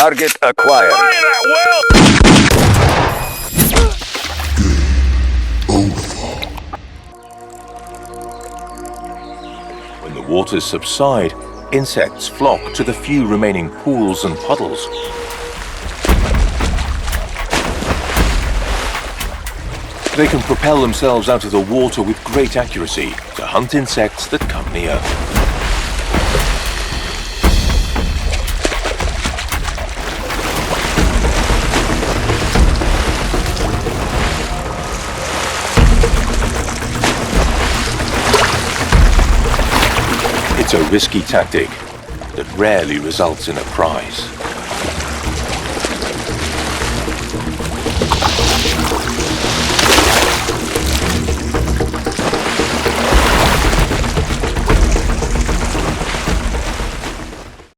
Target acquired. Fire that well! When the waters subside, insects flock to the few remaining pools and puddles. They can propel themselves out of the water with great accuracy to hunt insects that come near. It's a risky tactic that rarely results in a prize.